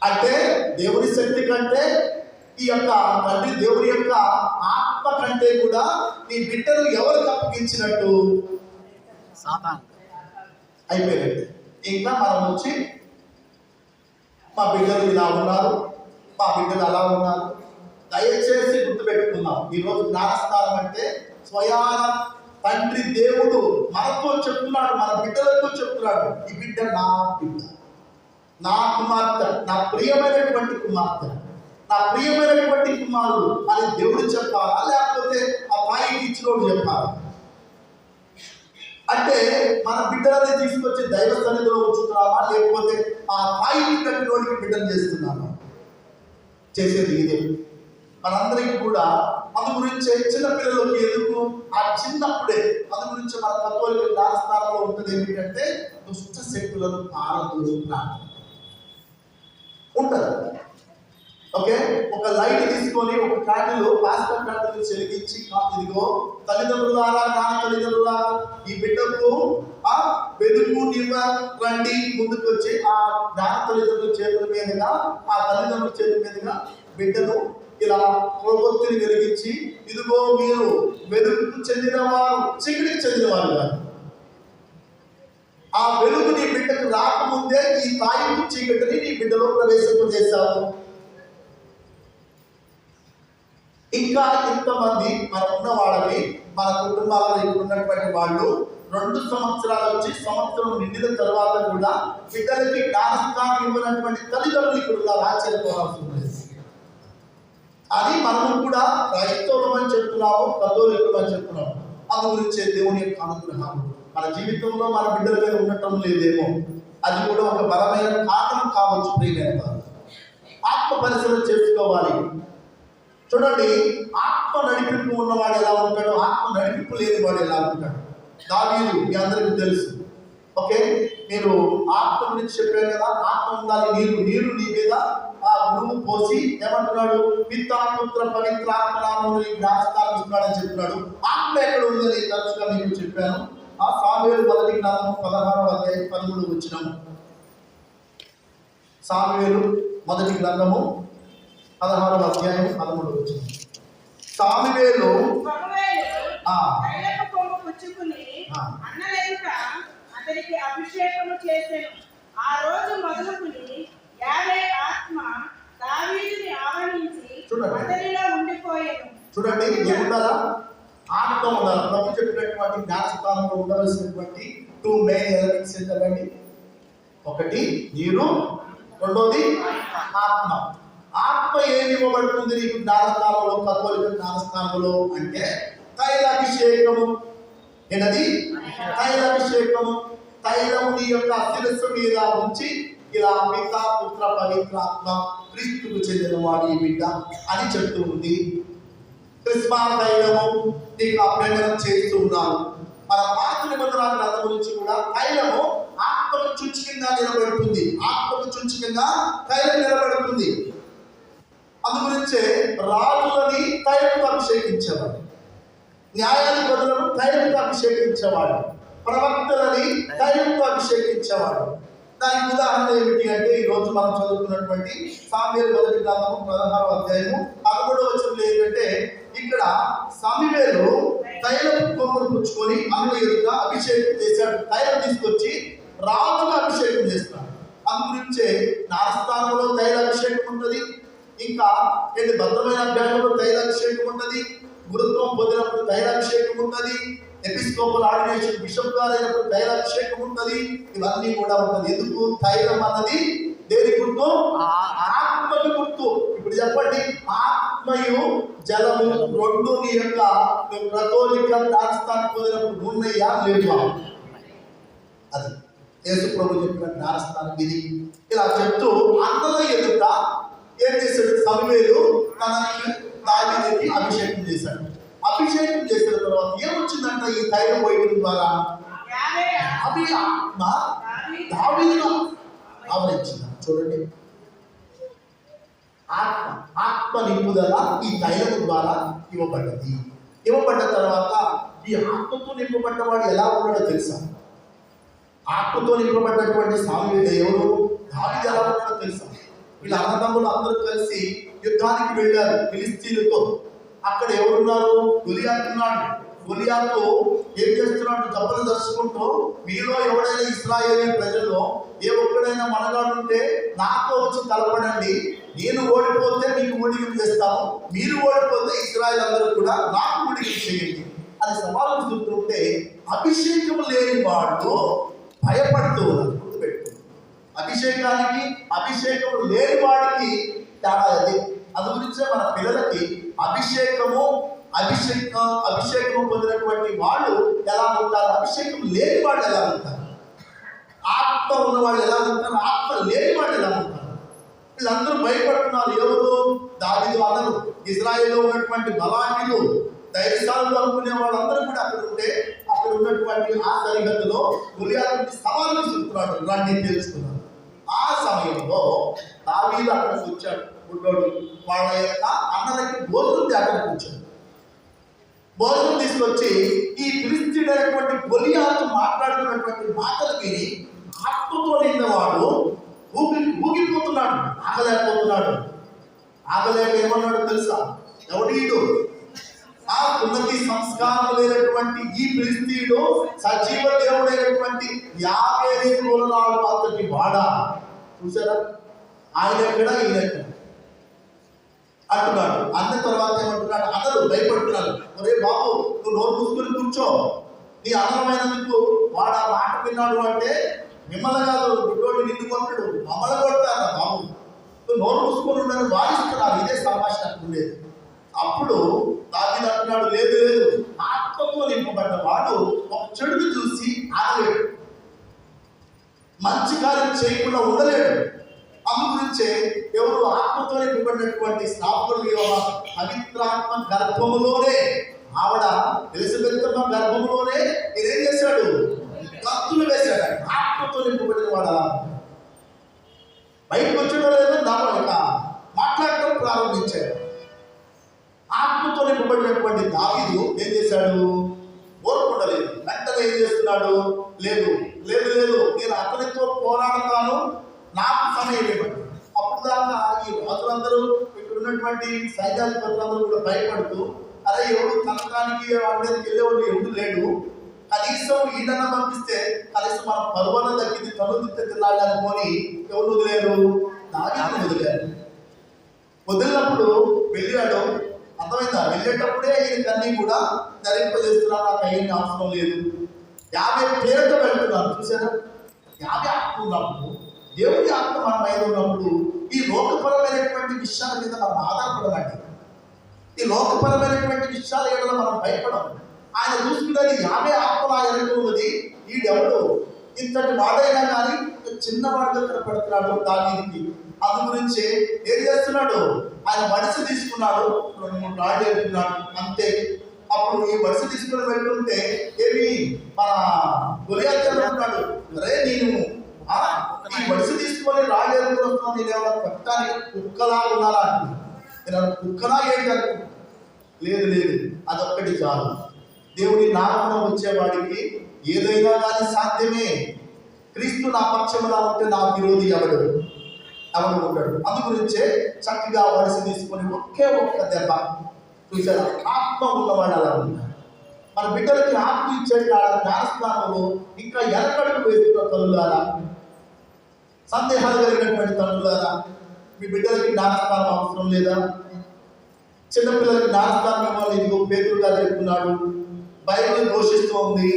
అంటే దేవుని శక్తి కంటే ఈ యొక్క తండ్రి దేవుని యొక్క ఆత్మ కంటే కూడా నీ బిడ్డలు ఎవరికి అప్పగించినట్టు అయిపోయినట్టు. ఇంకా మనం వచ్చి మా బిడ్డలు ఇలా ఉన్నారు, మా బిడ్డలు అలా ఉన్నారు. దయచేసి గుర్తుపెట్టుకుందాం, ఈరోజు జ్ఞానస్థానం అంటే స్వయాన తండ్రి దేవుడు మనతో చెప్తున్నాడు, మన బిడ్డలతో చెప్తున్నాడు, ఈ బిడ్డ నా బిడ్డ, నా కుమార్తె, నా ప్రియమైనటువంటి కుమార్తె, నా ప్రియమైనటువంటి కుమారుడు అని దేవుడు చెప్పాలా, లేకపోతే ఆ పాయికి ఇచ్చినోడు చెప్పాలా? అంటే మన బిడ్డలని తీసుకొచ్చి దైవ సన్నిధిలో ఉంచుతున్నామా, లేకపోతే ఆ పాయికి కట్టినోడికి బిడ్డలు చేస్తున్నామా? చేసేది ఇదే. మనందరికీ కూడా అందు గురించే చిన్నపిల్లలకి ఎందుకు ఆ చిన్నప్పుడే అందు గురించి మన తత్వాల జ్ఞానస్థానంలో ఉంటుంది ఏమిటంటే దుష్ట శక్తులను పారదూరు ప్రార్థన ఉంటుంది. ఓకే, ఒక లైట్ తీసుకొని ఒక క్యాండిల్ పాస్టర్ క్యాండిల్ చెలిగించి ఇదిగో తల్లిదండ్రులారా, నా తల్లిదండ్రులారా, ఈ బిడ్డకు వెలుగు రండి ముందుకు వచ్చి ఆ జ్ఞాన తల్లిదండ్రుల చేతుల మీదుగా, ఆ తల్లిదండ్రుల చేతుల మీదుగా బిడ్డను ఇలా కొవ్వొత్తిని వెలిగించి ఇదిగో మీరు వెలుగుకు చెందినవారు, చీకటికి చెందినవారు కాదు. ఆ వెలుగు నీ బిడ్డకు రాకముందే ఈ తాయికు చీకటిని నీ బిడ్డలో ప్రవేశింపజేశాము. ఇంకా ఇంతమంది మనం ఉన్న వాళ్ళని, మన కుటుంబాలలో ఇక్కడ ఉన్నటువంటి వాళ్ళు 2 సంవత్సరాలు వచ్చి సంవత్సరం నిండిన తర్వాత కూడా బిడ్డలకి జ్ఞానస్థానం ఇవ్వనటువంటి తల్లిదండ్రులు ఇక్కడ ఉన్నారు. ఆశ్చర్యపోవాల్సి ఉంటుంది. అది మనము కూడా క్రైస్తవులం అని చెప్తున్నాము, కథోలికులం అని చెప్తున్నాము. అందు గురించే దేవుని యొక్క అనుగ్రహాలు మన జీవితంలో మన బిడ్డల మీద ఉండటం లేదేమో, అది కూడా ఒక బలమైన కారణం కావచ్చు. ప్రియమైన ఆత్మ పరిశీలన చేసుకోవాలి. చూడండి, ఆత్మ నడిపింపు ఉన్నవాడు ఎలా ఉంటాడు, ఆత్మ నడిపింపు లేని వాడు ఎలా ఉంటాడు. దావీదు మీ అందరికీ తెలుసు. ఓకే, మీరు ఆత్మ గురించి చెప్పారు కదా, ఆత్మ ఉండాలి. నీరు నీ మీద ఆ గురువు పోసి ఏమంటున్నాడు, పితా పుత్ర పవిత్ర ఆత్మనామములు జ్ఞాపకాలు ఇస్తున్నాడని చెప్తున్నాడు. ఆత్మ ఎక్కడ ఉందని తరచుగా మీకు చెప్పాను. ఆ సాముయేలు మొదటి గ్రంథము 16వ అధ్యాయం 13 వచ్చినాము. సాముయేలు మొదటి గ్రంథము 16వ అధ్యాయం 13 వచ్చిన సాముయేలు అతనికి అభిషేకము చేసెను. ఆ రోజు మొదలుకుని యావే ఆత్మ దావీదుని ఆవరించి అతనిలో ఉండిపోయాను. చూడండి, ఏముండాలా? ఆత్మ ఉండాలి. ప్రభు చెప్పినటువంటి జ్ఞానస్థానంలో ఉండవలసినటువంటి 2 మెయిన్ ఎలిమెంట్స్ ఏంటండి? ఒకటి నీరు, రెండోది ఆత్మ. ఆత్మ ఏమి ఇవ్వబడుతుంది నీకు జ్ఞానస్థానంలో, కథోలిక జ్ఞానస్థానంలో అంటే తైలాభిషేకము. ఏంటది? తైలాభిషేకము. తైలము నీ యొక్క శిరస్సు మీద ఉంచి ఇలా పితా పుత్ర పవిత్రాత్మ క్రీస్తుకు చెందిన వాడు ఈ బిడ్డ అని చెప్తూ ఉంది. క్రిస్మా తైలము నీకు అభ్యంతరం చేస్తూ ఉన్నాను. మన పాత నిబంధన గ్రంథం నుంచి కూడా తైలము ఆత్మకు చుంచికంగా నిలబడుతుంది. ఆత్మకు చుంచికంగా తైలం నిలబడుతుంది. అందు గురించే రాజులని తైలంతో అభిషేకించేవాడు, న్యాయాధిపతులను తైలంతో అభిషేకించేవాడు, ప్రవక్తలని తైలంతో అభిషేకించేవాడు. దానికి ఉదాహరణ ఏమిటి అంటే, ఈ రోజు మనం చదువుకున్నటువంటి సాముయేలు మొదటి గ్రంథము 16వ అధ్యాయము 11వ వచనంలో ఏంటంటే, ఇక్కడ సమూయేలు తైలపు కొమ్మును పుచ్చుకొని అన్న ఎదుట అభిషేకం చేశాడు. తైలం తీసుకొచ్చి రాజుగా అభిషేకం చేస్తాడు. అందు గురించే జ్ఞానస్థానంలో తైల అభిషేకం ఉంటుంది. ఇంకా భద్రమైన అభ్యాసంలో తైలాభిషేకం ఉంటుంది. గురుత్వం పొందినప్పుడు తైలాభిషేకం ఉంటుంది. ఎపిస్కోపల్ ఆర్డినేషన్ బిషప్ గారు అయినప్పుడు తైలాభిషేకం ఉంటుంది. ఇవన్నీ కూడా ఉంటుంది. ఎందుకు? తైలం అన్నది దేని గుర్తు? ఆత్మకి గుర్తు. ఇప్పుడు చెప్పండి, ఆత్మయు జలము రెండు నీ యొక్క కథోలిక జ్ఞానస్థానం పొందినప్పుడు ఉన్నాయా లేవా? అది యేసు ప్రభు చెప్పిన జ్ఞానస్థానం ఇది. ఇలా చెప్తూ అందరూ ఎదుట ఏం చేశాడు? సమూయేలు తనకి దావీదుకి అభిషేకం చేశాడు. అభిషేకం చేసిన తర్వాత ఏమొచ్చిందంట? ఈ తైలం పోయడం ద్వారా అవి ఆత్మ దావీదును ఆవరించింది. చూడండి, ఆత్మ నింపుదల ఈ తైలం ద్వారా ఇవ్వబడ్డది. ఇవ్వబడ్డ తర్వాత ఈ ఆత్మతో నింపబడ్డవాడు ఎలా ఉన్నాడో తెలుసా? ఆత్మతో నింపబడ్డటువంటి సమూయేలు ఎవరు? దావీదు ఎలా ఉన్నాడో తెలుసా? వీళ్ళ అన్నదమ్ములు అందరూ కలిసి యుద్ధానికి వెళ్ళారు ఫిలిస్తీన్లతో. అక్కడ ఎవరున్నారు? గొలియాతు ఉన్నాడు. గొలియాతు ఏం చేస్తున్నాడు? జబ్బలు దర్శకుంటూ, మీలో ఎవడైనా ఇశ్రాయేలీ ప్రజల్లో ఏ ఒక్కడైనా మనగాడు ఉంటే నాతో వచ్చి కలపడండి, నేను ఓడిపోతే మీకు ఊడిగం చేస్తాను, మీరు ఓడిపోతే ఇశ్రాయేల్ అందరూ కూడా నాకు ఊడిగం చేయండి అని సవాలు విసురుతుంటే, అభిషేకం లేని వాడు భయపడుతూ ఉన్నారు. అభిషేకం లేని వాడికి తేడా అది. అందు గురించే మన పిల్లలకి అభిషేకము పొందినటువంటి వాళ్ళు ఎలా ఉంటారు, అభిషేకం లేని వాళ్ళు ఎలా ఉంటారు, ఆత్మ ఉన్న వాళ్ళు ఎలా ఉంటారు, ఆత్మ లేని వాళ్ళు ఎలా ఉంటారు. వీళ్ళందరూ భయపడుతున్నారు. ఎవరు? దావీదు అందరూ, ఇజ్రాయేల్లో ఉన్నటువంటి బలాఢ్యులు, ధైర్యశాలులు అనుకునే వాళ్ళందరూ కూడా అక్కడ ఉంటే, అక్కడ ఉన్నటువంటి ఆ సరిహద్దులో గొలియాతుని సవాలు విసురుతున్నాడు, రండి తెలుసుకున్నారు. ఆ సమయంలో దావీదు అక్కడికి వచ్చాడు. గుడ్డోడు వాళ్ళ యొక్క అన్నలకి భోజనం అక్కడికి వచ్చాడు. భోజనం తీసుకొచ్చి ఈ ఫిలిస్తీయుడైనటువంటి గొలియాతు మాట్లాడుతున్నటువంటి మాటలు విని ఆత్మతో నిండినవాడు ఊగిపోతున్నాడు, ఆగలేకపోతున్నాడు. ఆగలేక ఏమన్నాడు తెలుసా? ఎవడీడు? ఆ ఉన్నతి సంస్కారం లేనటువంటి ఈ ఫిలిస్తీయుడు సజీవ దేవుడైనటువంటి యాభై కులనాడు అంతటి వాడా? చూసారా? ఆయన ఎక్కడ, ఈయన ఎక్కడ అంటున్నాడు. అన్న తర్వాత ఏమంటున్నాడు? అందరూ భయపడుతున్నారు. ఒరే బాబు, నువ్వు నోరు మూసుకొని కూర్చో, నీ అందమైనందుకు వాడు ఆ మాట విన్నాడు అంటే మిమ్మల్ని కాదు, గుడ్డోడు నిన్ను కొట్టడు, మమ్మల్ని కొడతారా బాబు, నువ్వు నోరు మూసుకొని ఉండని వాయిస్తున్నారు. ఇదే సంభాషణ ఉండేది. అప్పుడు దావీదు అంటున్నాడు, లేదు లేదు, ఆత్మతో నింపబడ్డ వాడు ఒక చెడుని చూసి ఆగలేడు, మంచి కార్యం చేయకుండా ఉండలేడు. అందు గురించే ఎవరు ఆత్మతో నింపబడినటువంటి స్నాపకుడు పవిత్రాత్మ గర్భములోనే, ఆవిడ ఎలిజబెత్తమ్మ గర్భంలోనే నేనేం చేశాడు, కత్తులు వేశాడు. ఆత్మతో నింపబడిన వాడు బయటకు వచ్చడం లేదు, ఇక మాట్లాడటం ప్రారంభించాడు. ఆత్మతో నింపబడినటువంటి దావీదు ఏం చేశాడు, ఓర్పుండలేదు. వెంటనే ఏం చేస్తున్నాడు, లేదు లేదు లేదు, నేను అతనితో పోరాడతాను, నాకు సమయం ఇవ్వండి. అప్పుడు దాకా ఈ రాజులందరూ, ఇక్కడ ఉన్నటువంటి సైన్యాధిపతులందరూ కూడా భయపడుతూ, అరే ఎవరు తనకానికి వాడి మీదకి వెళ్ళేవాడు ఎవడు లేడు, కనీసం ఈడన పంపిస్తే కనీసం మన పరువన దక్కింది, తను తిన్నాడు అనుకొని ఎవరు వదిలేరు, దావీదుని వదిలేరు. వదిలినప్పుడు వెళ్ళాడు, అర్థమైందా, వెళ్ళేటప్పుడే ఈయనకన్నీ కూడా ధరింపజేస్తున్నాడు, నాకు అయ్యేది అవసరం లేదు. 50 పేరుతో వెళ్తున్నాను, చూసారా? 50 ఆత్మ ఉన్నప్పుడు, దేవుడి ఆత్మ మన మీద ఉన్నప్పుడు ఈ లోకపరమైనటువంటి విషయాల మీద మనం ఆధారపడమండి. ఈ లోకపరమైనటువంటి విషయాల మీద మనం భయపడం. ఆయన చూసుకునేది 50 ఆత్మలు ఆయన ఉన్నది. ఈడెవడు ఇంతటి వాడైనా కానీ చిన్నవాడిగా కనపడుతున్నాడు దావీదుకి. అందు గురించి ఏం చేస్తున్నాడు, ఆయన వడిసె తీసుకున్నాడు, 2-3 రాళ్ళు వేస్తున్నాడు అంతే. అప్పుడు ఈ వడిసె తీసుకుని వెళ్తుంటే ఏమి మన గొలియాతు అంటున్నాడు, అరే నేను ఈ వడిసె తీసుకొని రాళ్ళు వేసుకుని వస్తున్నాను, నేను ఏమైనా పెట్టడానికి కుక్కలా ఉన్నారా అంటే, నేను కుక్కలా ఏంటి అనుకుంటున్నాను. లేదు లేదు, అదొక్కటి చాలు. దేవుని నామమున వచ్చేవాడికి ఏదైనా కానీ సాధ్యమే. క్రీస్తు నా పక్షములా ఉంటే నా విరోధి ఎవడు ఉంటాడు. అందు గురించే చక్కగా వడిసి తీసుకొని ఒకే ఒక్క దెబ్బ, చూసారా? ఆత్మ ఉన్నవాడు అలా ఉంటాడు. మన బిడ్డలకి ఆత్మ ఇచ్చేది జ్ఞానస్థానంలో ఇంకా ఎనకడుగు వేస్తున్న తల్లులారా, సందేహాలు కలిగినటువంటి తల్లులారా, మీ బిడ్డలకి జ్ఞానస్థానం అవసరం లేదా? చిన్నపిల్లలకి జ్ఞానస్థానం ఇవ్వాలి. ఇదిగో పేతురు గారు చెప్తున్నాడు, బైబిల్ ఘోషిస్తూ ఉంది.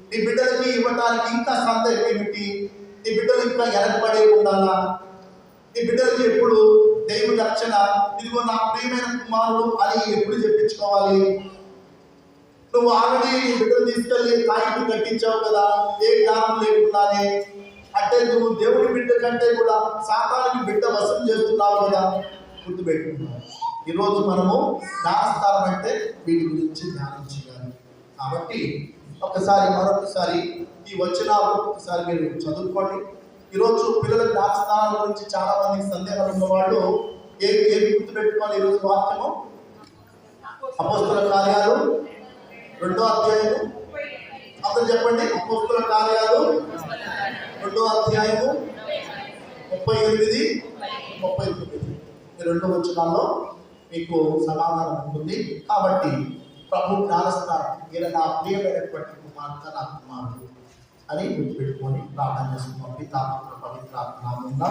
నీ బిడ్డలకి ఇవ్వటానికి ఇంకా సందేహం ఏమిటి? నీ బిడ్డలు ఇంకా వెనకబడే ఉండాలా? నీ బిడ్డలకి ఎప్పుడు దేవుడి రక్షణ, ఇదిగో నా ప్రియమైన కుమారుడు అని ఎప్పుడు చెప్పించుకోవాలి? నువ్వు ఆల్రెడీ నీ బిడ్డలు తీసుకెళ్ళి తాయికి కట్టించావు కదా, ఏ జ్ఞానం లేకుండానే. అంటే నువ్వు దేవుడి బిడ్డ కంటే కూడా సాతానికి బిడ్డ వశం చేస్తున్నావు కదా, గుర్తుపెట్టుకున్నావు. ఈరోజు మనము జ్ఞానస్థానం అంటే వీటి గురించి ధ్యానం చేయాలి. కాబట్టి మరొకసారి ఈ వచనాలు ఒకసారి మీరు చదువుకోండి. ఈరోజు పిల్లల జ్ఞానస్థానం గురించి చాలా మందికి సందేహాలు ఉన్నవాళ్ళు ఏమి గుర్తుపెట్టుకోవాలి? ఈరోజు వాక్యము అపోస్తల కార్యాలు 2వ అధ్యాయము, అందరూ చెప్పండి. అపోస్తల కార్యాలు 2వ అధ్యాయము 38, 39 ఈ 2 వచనాల్లో మీకు సమాధానం ఉంటుంది. కాబట్టి ప్రభు జ్ఞానస్థానం, ఈయన నా ప్రియమైనటువంటి కుమార్తె, నా కుమారుడు అని గుర్తుపెట్టుకొని ప్రార్థన చేసుకున్నాం. పితా పుత్ర పవిత్రాత్మ నామమున